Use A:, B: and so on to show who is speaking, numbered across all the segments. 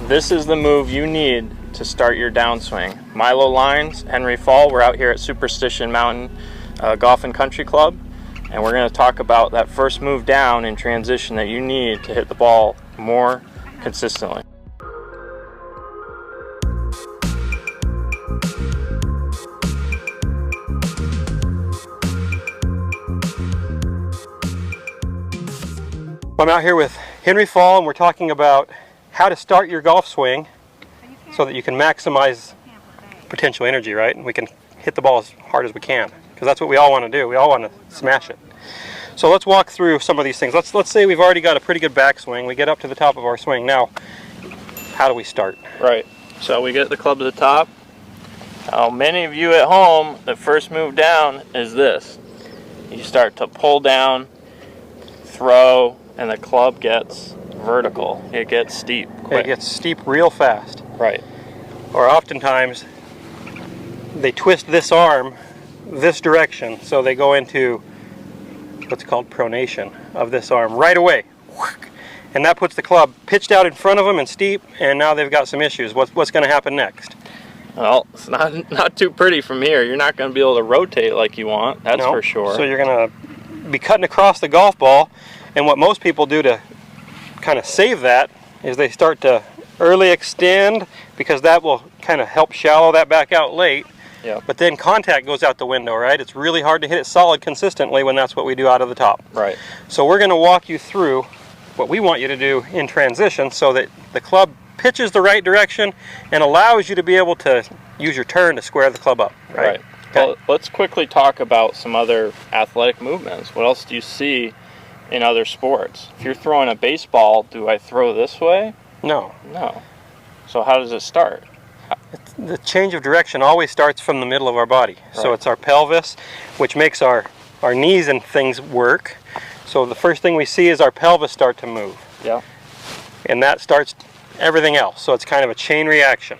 A: This is the move you need to start your downswing. Milo Lines, Henry Fall, we're out here at Superstition Mountain Golf and Country Club, and we're going to talk about that first move down in transition that you need to hit the ball more consistently.
B: I'm out here with Henry Fall, and we're talking about how to start your golf swing so that you can maximize potential energy, right? And we can hit the ball as hard as we can, because that's what we all want to do. We all want to smash it. So let's walk through some of these things. Let's say we've already got a pretty good backswing. We get up to the top of our swing. Now, how do we start?
A: Right. So we get the club to the top. Now, many of you at home, the first move down is this. You start to pull down, throw, and the club gets vertical. It gets steep quick.
B: It gets steep real fast.
A: Right.
B: Or oftentimes they twist this arm this direction, so they go into what's called pronation of this arm right away. And that puts the club pitched out in front of them and steep, and now they've got some issues. What's going to happen next?
A: Well, it's not too pretty from here. You're not going to be able to rotate like you want, that's for sure.
B: So you're going to be cutting across the golf ball, and what most people do to kind of save that is they start to early extend, because that will kind of help shallow that back out late.
A: Yeah.
B: But then contact goes out the window, right? It's really hard to hit it solid consistently when that's what we do out of the top.
A: Right.
B: So we're going to walk you through what we want you to do in transition so that the club pitches the right direction and allows you to be able to use your turn to square the club up, right?
A: Right. Okay. Well, let's quickly talk about some other athletic movements. What else do you see in other sports? If you're throwing a baseball, do I throw this way?
B: No.
A: No. So how does it start?
B: The change of direction always starts from the middle of our body. Right. So it's our pelvis, which makes our knees and things work. So the first thing we see is our pelvis start to move.
A: Yeah.
B: And that starts everything else. So it's kind of a chain reaction.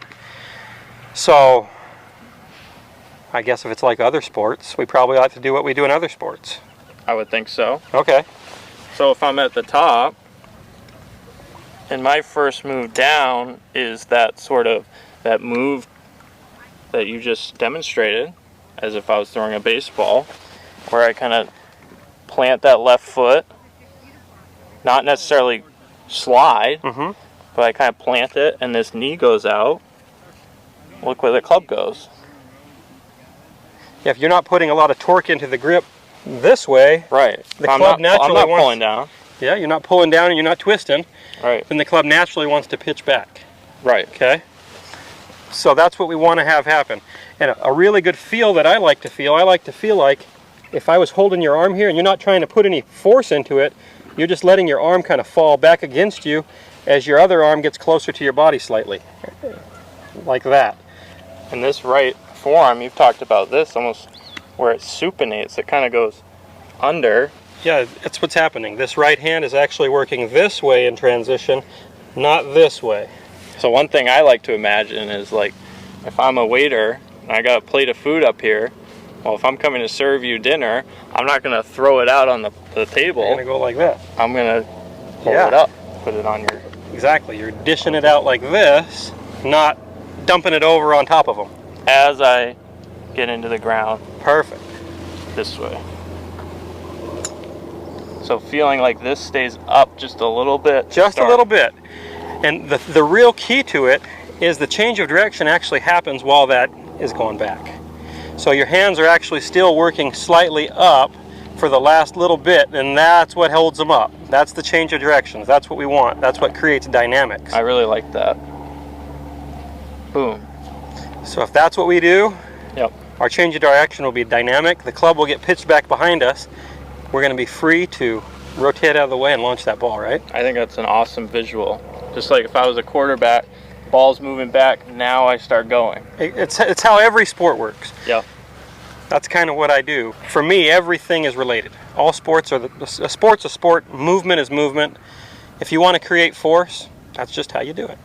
B: So I guess if it's like other sports, we probably ought to do what we do in other sports.
A: I would think so.
B: Okay.
A: So if I'm at the top, and my first move down is that sort of, that move that you just demonstrated, as if I was throwing a baseball, where I kind of plant that left foot, not necessarily slide, but I kind of plant it, and this knee goes out. Look where the club goes.
B: Yeah, if you're not putting a lot of torque into the grip this way,
A: right,
B: the club naturally
A: I'm not pulling down.
B: Yeah, you're not pulling down and you're not twisting.
A: Right.
B: Then the club naturally wants to pitch back.
A: Right.
B: Okay? So that's what we want to have happen. And a really good feel that I like to feel like if I was holding your arm here and you're not trying to put any force into it, you're just letting your arm kind of fall back against you as your other arm gets closer to your body slightly. Like that.
A: And this right forearm, you've talked about this almost where it supinates. It kind of goes under.
B: Yeah, that's what's happening. This right hand is actually working this way in transition, not this way.
A: So one thing I like to imagine is, like, if I'm a waiter and I got a plate of food up here, well, if I'm coming to serve you dinner, I'm not going to throw it out on the table.
B: You're going to go like that.
A: I'm going to hold it up, put it on your...
B: Exactly. You're dishing it out like this, not dumping it over on top of them.
A: As I get into the ground.
B: Perfect.
A: This way. So feeling like this stays up just a little bit.
B: Just a little bit. And the real key to it is the change of direction actually happens while that is going back. So your hands are actually still working slightly up for the last little bit, and that's what holds them up. That's the change of directions. That's what we want. That's what creates dynamics.
A: I really like that. Boom.
B: So if that's what we do,
A: yep,
B: our change of direction will be dynamic. The club will get pitched back behind us. We're going to be free to rotate out of the way and launch that ball, right?
A: I think that's an awesome visual. Just like if I was a quarterback, ball's moving back, now I start going.
B: It's how every sport works.
A: Yeah.
B: That's kind of what I do. For me, everything is related. All sports are, a sport's a sport, movement is movement. If you want to create force, that's just how you do it.